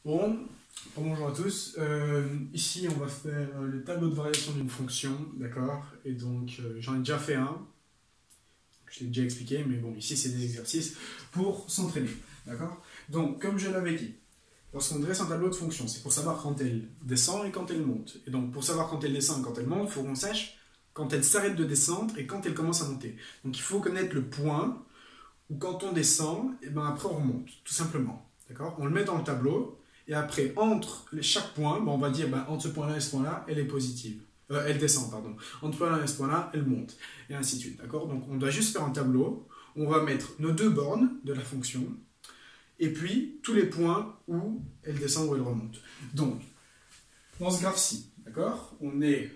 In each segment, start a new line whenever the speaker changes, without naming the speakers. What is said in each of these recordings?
Bon, bonjour à tous. Ici, on va faire le tableau de variation d'une fonction, d'accord? Et donc, j'en ai déjà fait un, je l'ai déjà expliqué, mais bon, ici, c'est des exercices pour s'entraîner, d'accord? Donc, comme je l'avais dit, lorsqu'on dresse un tableau de fonction, c'est pour savoir quand elle descend et quand elle monte. Et donc, pour savoir quand elle descend et quand elle monte, il faut qu'on sache quand elle s'arrête de descendre et quand elle commence à monter. Donc, il faut connaître le point où quand on descend, et ben après on remonte, tout simplement, d'accord? On le met dans le tableau. Et après, entre chaque point, on va dire entre ce point-là et ce point-là, elle est positive. Elle descend, pardon. Entre ce point-là et ce point-là, elle monte. Et ainsi de suite. D'accord? Donc on doit juste faire un tableau. On va mettre nos deux bornes de la fonction. Et puis, tous les points où elle descend ou elle remonte. Donc, dans ce graphe-ci, d'accord? On est,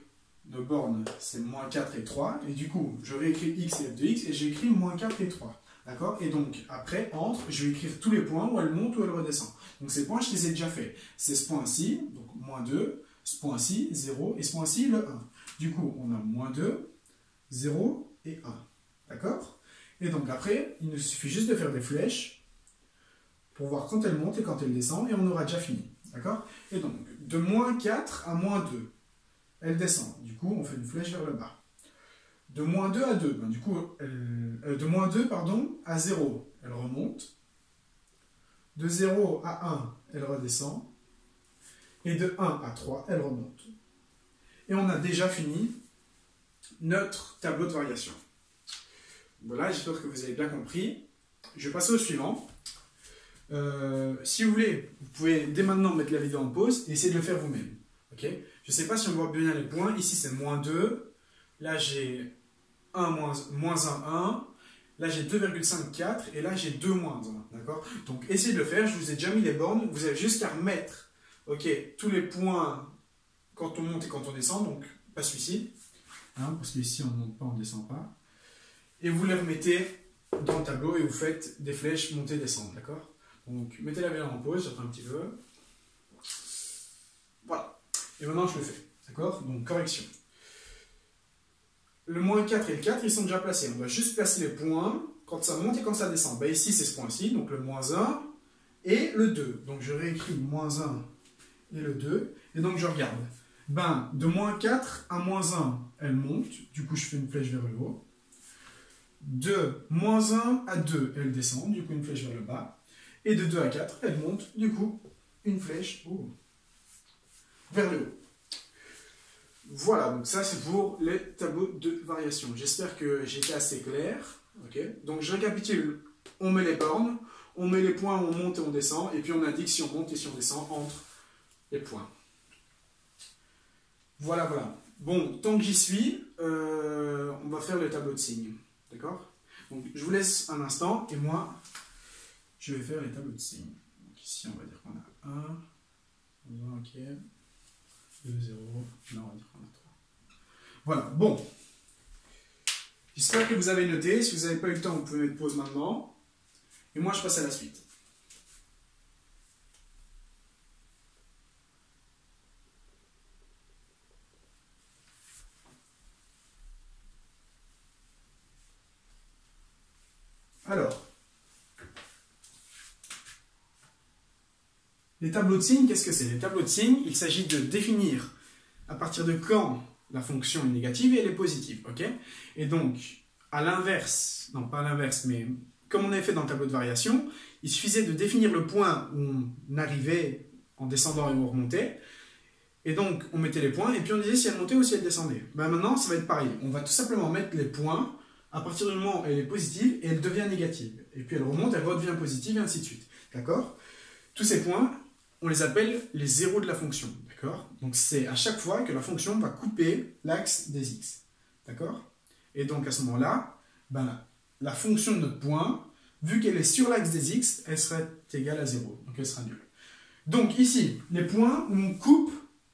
nos bornes, c'est moins 4 et 3. Et du coup, je réécris x et f de x et j'écris moins 4 et 3. D'accord? Et donc, après, je vais écrire tous les points où elle monte ou elle redescend. Donc, ces points, je les ai déjà faits. C'est ce point-ci, donc moins 2, ce point-ci, 0, et ce point-ci, le 1. Du coup, on a moins 2, 0 et 1. D'accord? Et donc, après, il nous suffit juste de faire des flèches pour voir quand elle monte et quand elle descend, et on aura déjà fini. D'accord? Et donc, de moins 4 à moins 2, elle descend. Du coup, on fait une flèche vers le bas. De moins 2 à 2, du coup, de moins 2 à 0, elle remonte. De 0 à 1, elle redescend. Et de 1 à 3, elle remonte. Et on a déjà fini notre tableau de variation. Voilà, j'espère que vous avez bien compris. Je vais passer au suivant. Si vous voulez, vous pouvez dès maintenant mettre la vidéo en pause et essayer de le faire vous-même. Okay? Je ne sais pas si on voit bien les points. Ici, c'est moins 2. Là, j'ai 1 moins 1, 1. Là, j'ai 2,54 et là, j'ai 2 moins 1. D'accord? Donc, essayez de le faire. Je vous ai déjà mis les bornes. Vous avez juste qu'à remettre tous les points quand on monte et quand on descend. Donc, pas celui-ci. Hein, parce qu'ici, on ne monte pas, on ne descend pas. Et vous les remettez dans le tableau et vous faites des flèches monter, descendre. D'accord? Donc, mettez la vidéo en pause. J'attends un petit peu. Voilà. Et maintenant, je le fais. D'accord? Donc, correction. Le moins 4 et le 4, ils sont déjà placés. On doit juste placer les points quand ça monte et quand ça descend. Ici, c'est ce point-ci, donc le moins 1 et le 2. Donc, je réécris moins 1 et le 2. Et donc, je regarde. De moins 4 à moins 1, elle monte. Du coup, je fais une flèche vers le haut. De moins 1 à 2, elle descend. Du coup, une flèche vers le bas. Et de 2 à 4, elle monte. Du coup, une flèche vers le haut. Voilà, donc ça c'est pour les tableaux de variation. J'espère que j'ai été assez clair. Okay. Donc je récapitule, on met les bornes, on met les points où on monte et on descend, et puis on indique si on monte et si on descend entre les points. Voilà, voilà. Bon, tant que j'y suis, on va faire le tableau de signes. D'accord? Donc je vous laisse un instant, et moi, je vais faire les tableaux de signes. Donc ici, on va dire qu'on a 1, ok. 2, 0, non, on va dire qu'on a 3. Voilà, bon. J'espère que vous avez noté. Si vous n'avez pas eu le temps, vous pouvez mettre pause maintenant. Et moi, je passe à la suite. Alors, les tableaux de signes, qu'est-ce que c'est? Les tableaux de signes, il s'agit de définir à partir de quand la fonction est négative et elle est positive. Okay? Et donc, à l'inverse, non pas à l'inverse, mais comme on avait fait dans le tableau de variation, il suffisait de définir le point où on arrivait en descendant et où on remontait. Et donc, on mettait les points et puis on disait si elle montait ou si elle descendait. Maintenant, ça va être pareil. On va tout simplement mettre les points à partir du moment où elle est positive et elle devient négative. Et puis elle remonte, elle redevient positive et ainsi de suite. D'accord? Tous ces points, on les appelle les zéros de la fonction. D'accord? Donc c'est à chaque fois que la fonction va couper l'axe des x. D'accord? Et donc à ce moment-là, la fonction de notre point, vu qu'elle est sur l'axe des x, elle serait égale à 0. Donc elle sera nulle. Donc ici, les points où on coupe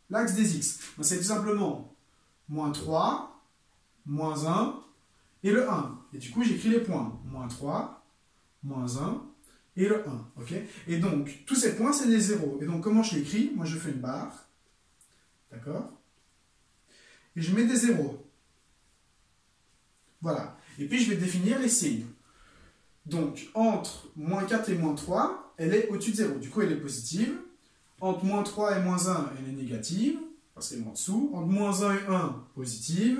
l'axe des x, c'est tout simplement moins 3, moins 1 et le 1. Et du coup, j'écris les points. Moins 3, moins 1 et le 1. Okay? Et donc, tous ces points, c'est des zéros. Et donc, comment je l'écris? Moi, je fais une barre. D'accord? Et je mets des zéros. Voilà. Et puis, je vais définir les signes. Donc, entre moins 4 et moins 3, elle est au-dessus de 0. Du coup, elle est positive. Entre moins 3 et moins 1, elle est négative, parce qu'elle est en dessous. Entre moins 1 et 1, positive.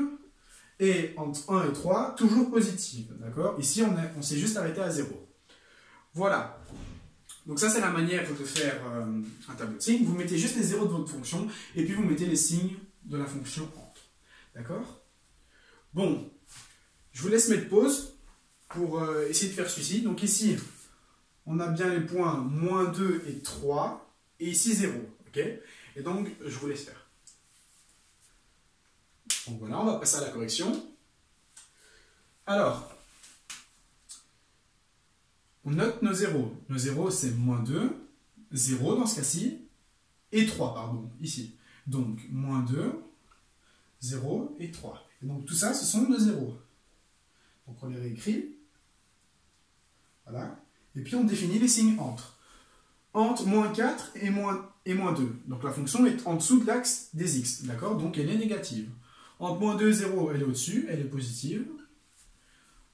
Et entre 1 et 3, toujours positive. D'accord? Ici, on s'est juste arrêté à 0. Voilà. Donc ça, c'est la manière de faire un tableau de signes. Vous mettez juste les zéros de votre fonction, et puis vous mettez les signes de la fonction entre. D'accord? Bon, je vous laisse mettre pause pour essayer de faire celui-ci. Donc ici, on a bien les points moins 2 et 3, et ici 0. Ok? Et donc, je vous laisse faire. Donc voilà, on va passer à la correction. Alors, on note nos zéros. Nos zéros, c'est moins 2, 0 dans ce cas-ci, et 3, pardon, ici. Donc, moins 2, 0 et 3. Et donc, tout ça, ce sont nos zéros. Donc, on les réécrit. Voilà. Et puis, on définit les signes entre. Entre moins 4 et moins 2. Donc, la fonction est en dessous de l'axe des x. D'accord? Donc, elle est négative. Entre moins 2 et 0, elle est au-dessus, elle est positive.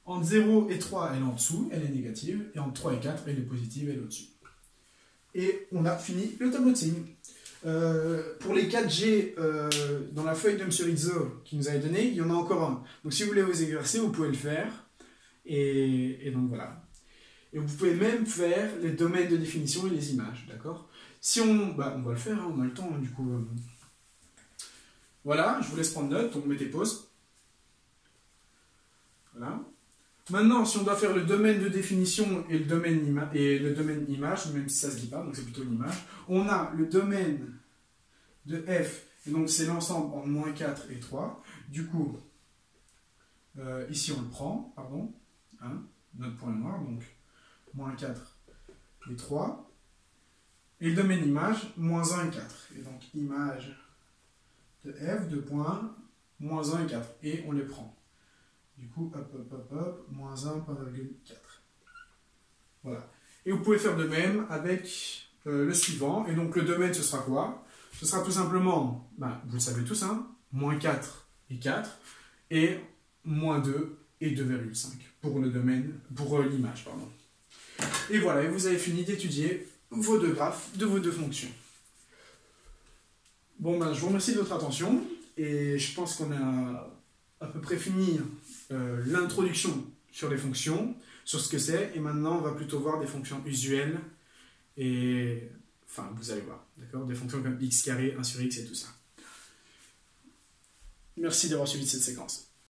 Entre 0 et 3, elle est en dessous, elle est négative. Et entre 3 et 4, elle est positive, elle est au-dessus. Et on a fini le tableau de signes. Pour les 4G, dans la feuille de M. Rizzo qui nous avait donné, il y en a encore un. Donc si vous voulez vous exercer, vous pouvez le faire. Et donc voilà. Et vous pouvez même faire les domaines de définition et les images, d'accord? Si on va le faire, hein, on a le temps, hein, du coup. Voilà, je vous laisse prendre note, donc mettez pause. Voilà. Maintenant, si on doit faire le domaine de définition et le domaine image, même si ça ne se dit pas, donc c'est plutôt l'image, on a le domaine de f, et donc c'est l'ensemble en moins 4 et 3. Du coup, ici on le prend, pardon, hein, notre point noir, donc moins 4 et 3. Et le domaine image, moins 1 et 4. Et donc image de f, de points, moins 1 et 4. Et on les prend. Du coup, hop, moins 1,4. Voilà. Et vous pouvez faire de même avec le suivant. Et donc le domaine, ce sera quoi? Ce sera tout simplement, vous le savez tous, hein, moins 4 et 4, et moins 2 et 2,5 pour le domaine, pour l'image, pardon. Et voilà, et vous avez fini d'étudier vos deux graphes de vos deux fonctions. Bon, je vous remercie de votre attention, et je pense qu'on a à peu près fini l'introduction sur les fonctions, sur ce que c'est, et maintenant on va plutôt voir des fonctions usuelles, et enfin vous allez voir, d'accord, des fonctions comme x carré, 1 sur x et tout ça. Merci d'avoir suivi cette séquence.